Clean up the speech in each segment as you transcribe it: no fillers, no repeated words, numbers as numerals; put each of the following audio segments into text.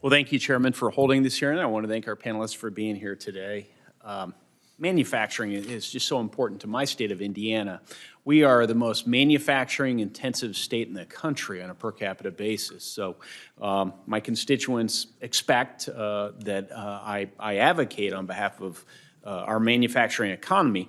Well, thank you, Chairman, for holding this hearing. I want to thank our panelists for being here today. Manufacturing is just so important to my state of Indiana. We are the most manufacturing-intensive state in the country on a per capita basis. So my constituents expect that I advocate on behalf of our manufacturing economy.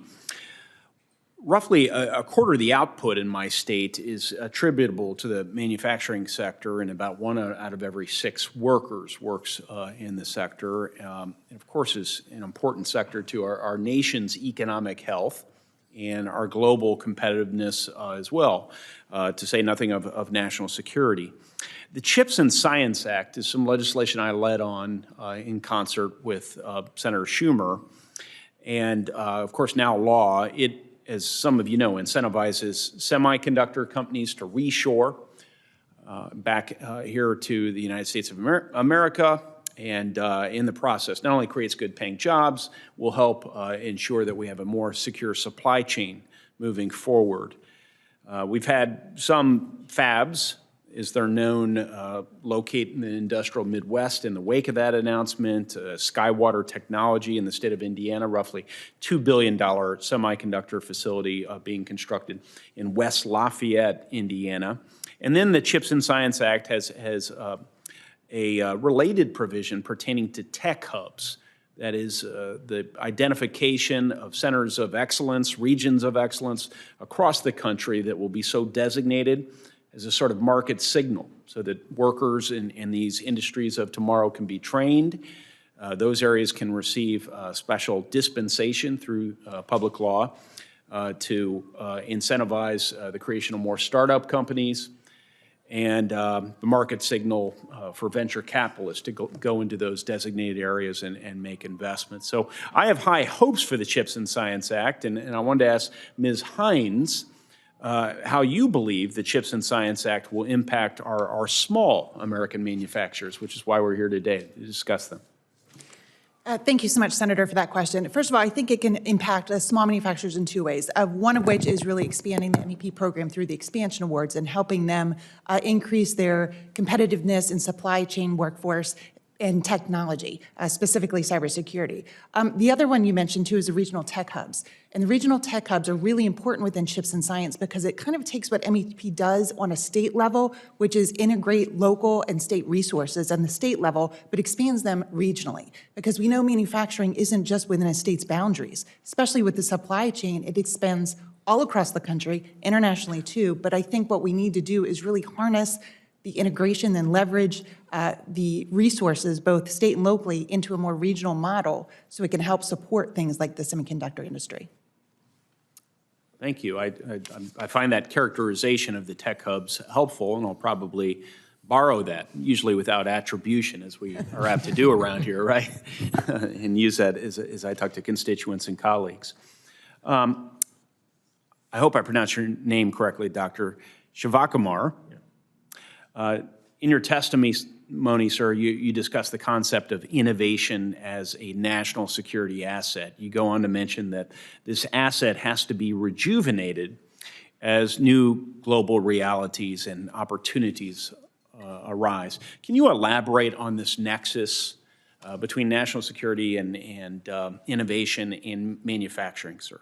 Roughly a quarter of the output in my state is attributable to the manufacturing sector, and about 1 out of every 6 workers works in the sector. And of course, is an important sector to our nation's economic health and our global competitiveness as well, to say nothing of national security. The CHIPS and Science Act is some legislation I led on in concert with Senator Schumer, and of course now law. It, as some of you know, incentivizes semiconductor companies to reshore back here to the United States of America, and in the process not only creates good paying jobs, will help ensure that we have a more secure supply chain moving forward. We've had some fabs, as they're known, locate in the industrial Midwest in the wake of that announcement. Skywater Technology in the state of Indiana, roughly $2 billion semiconductor facility being constructed in West Lafayette, Indiana. And then the CHIPS and Science Act has a related provision pertaining to tech hubs. That is the identification of centers of excellence, regions of excellence across the country that will be so designated as a sort of market signal so that workers in these industries of tomorrow can be trained. Those areas can receive special dispensation through public law to incentivize the creation of more startup companies, and the market signal for venture capitalists to go into those designated areas and make investments. So I have high hopes for the CHIPS and Science Act, and I wanted to ask Ms. Hines how you believe the CHIPS and Science Act will impact our small American manufacturers, which is why we're here today to discuss them. Thank you so much, Senator, for that question. First of all, I think it can impact small manufacturers in 2 ways, one of which is really expanding the MEP program through the expansion awards and helping them increase their competitiveness in supply chain workforce and technology, specifically cybersecurity. The other one you mentioned too is the regional tech hubs. And the regional tech hubs are really important within CHIPS and Science because it kind of takes what MEP does on a state level, which is integrate local and state resources on the state level, but expands them regionally. Because we know manufacturing isn't just within a state's boundaries, especially with the supply chain, it expands all across the country, internationally too. But I think what we need to do is really harness the integration and leverage the resources, both state and locally, into a more regional model so it can help support things like the semiconductor industry. Thank you. I find that characterization of the tech hubs helpful, and I'll probably borrow that, usually without attribution, as we are apt to do around here, right? And use that as I talk to constituents and colleagues. I hope I pronounced your name correctly, Dr. Shivakumar. In your testimony, sir, you discussed the concept of innovation as a national security asset. You go on to mention that this asset has to be rejuvenated as new global realities and opportunities arise. Can you elaborate on this nexus between national security and innovation in manufacturing, sir?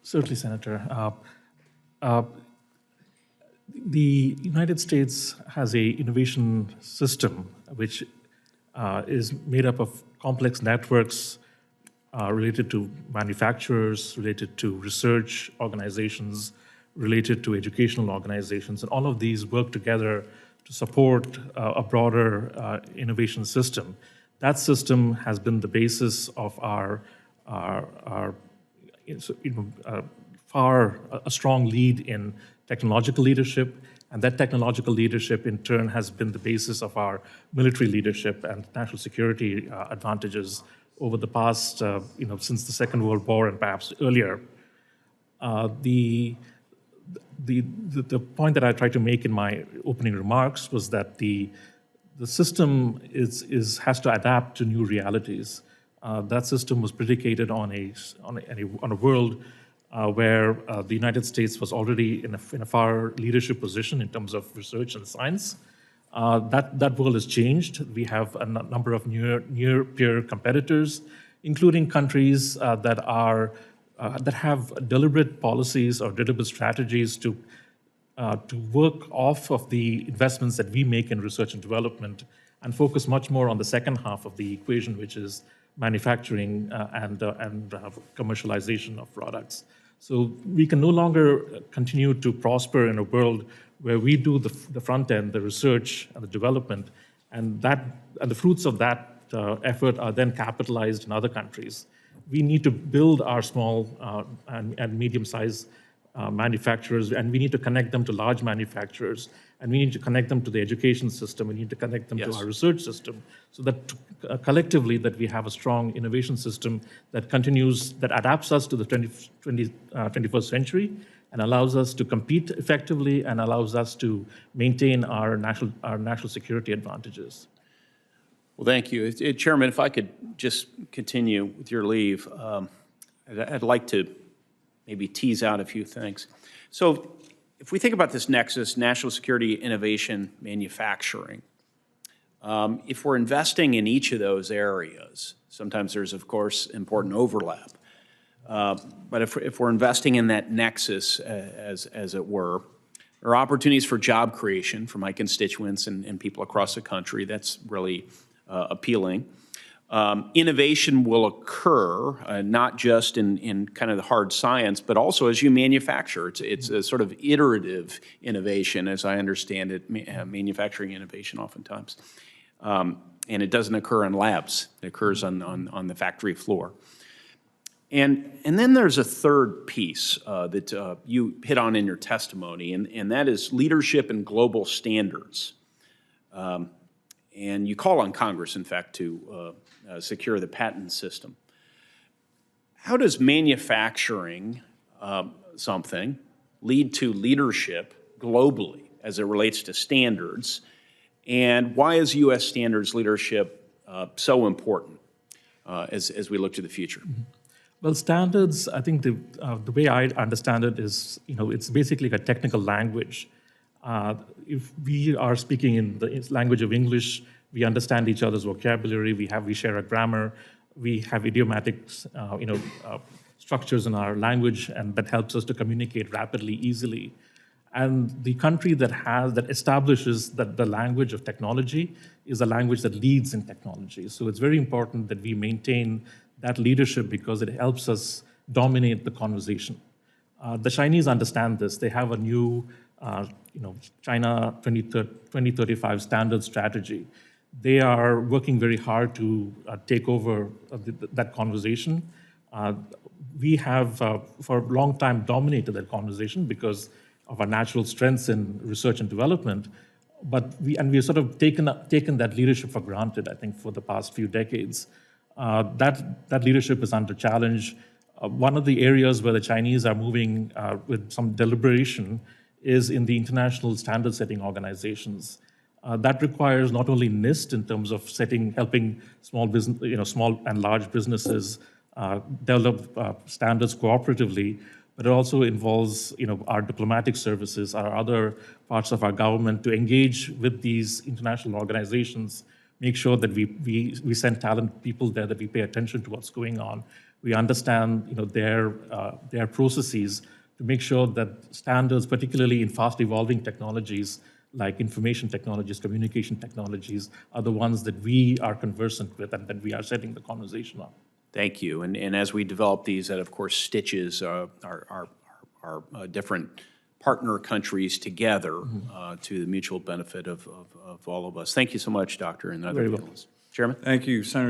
Certainly, Senator. The United States has an innovation system which is made up of complex networks related to manufacturers, related to research organizations, related to educational organizations, and all of these work together to support a broader innovation system. That system has been the basis of a strong lead in technological leadership, and that technological leadership in turn has been the basis of our military leadership and national security advantages over the past, since the Second World War and perhaps earlier. The point that I tried to make in my opening remarks was that the system has to adapt to new realities. That system was predicated on a world where the United States was already in a far leadership position in terms of research and science. That world has changed. We have a number of near-peer competitors, including countries that have deliberate policies or deliberate strategies to work off of the investments that we make in research and development and focus much more on the second half of the equation, which is manufacturing and commercialization of products. So we can no longer continue to prosper in a world where we do the front end, the research and the development, and the fruits of that effort are then capitalized in other countries. We need to build our small and medium-sized manufacturers, and we need to connect them to large manufacturers, and we need to connect them to the education system, we need to connect them to our research system, so that collectively that we have a strong innovation system that adapts us to the 21st century and allows us to compete effectively and allows us to maintain our national security advantages. Well, thank you. Chairman, if I could just continue with your leave, I'd like to maybe tease out a few things. So if we think about this nexus, national security, innovation, manufacturing, if we're investing in each of those areas, sometimes there's, of course, important overlap. But if we're investing in that nexus, as it were, there are opportunities for job creation for my constituents and people across the country. That's really appealing. Innovation will occur, not just in kind of the hard science, but also as you manufacture. It's a sort of iterative innovation, as I understand it, manufacturing innovation oftentimes. And it doesn't occur in labs. It occurs on the factory floor. And then there's a third piece that you hit on in your testimony, and that is leadership and global standards. And you call on Congress, in fact, to secure the patent system. How does manufacturing something lead to leadership globally as it relates to standards? And why is U.S. standards leadership so important as we look to the future? Well, standards, I think the way I understand it is, it's basically a technical language. If we are speaking in the language of English, we understand each other's vocabulary, we share a grammar, we have idiomatic structures in our language, and that helps us to communicate rapidly, easily. And the country that establishes that the language of technology is a language that leads in technology. So it's very important that we maintain that leadership because it helps us dominate the conversation. The Chinese understand this. They have a new China 2035 standard strategy. They are working very hard to take over that conversation. We have, for a long time, dominated that conversation because of our natural strengths in research and development. But we've sort of taken that leadership for granted, I think, for the past few decades. That leadership is under challenge. One of the areas where the Chinese are moving with some deliberation is in the international standard-setting organizations. That requires not only NIST in terms of helping small and large businesses develop standards cooperatively, but it also involves our diplomatic services, our other parts of our government to engage with these international organizations, make sure that we send talent people there, that we pay attention to what's going on. We understand their processes to make sure that standards, particularly in fast evolving technologies like information technologies, communication technologies, are the ones that we are conversant with and that we are setting the conversation on. Thank you. And as we develop these, that of course stitches our different partner countries together to the mutual benefit of all of us. Thank you so much, Doctor, and other panelists. Chairman? Thank you, Senator.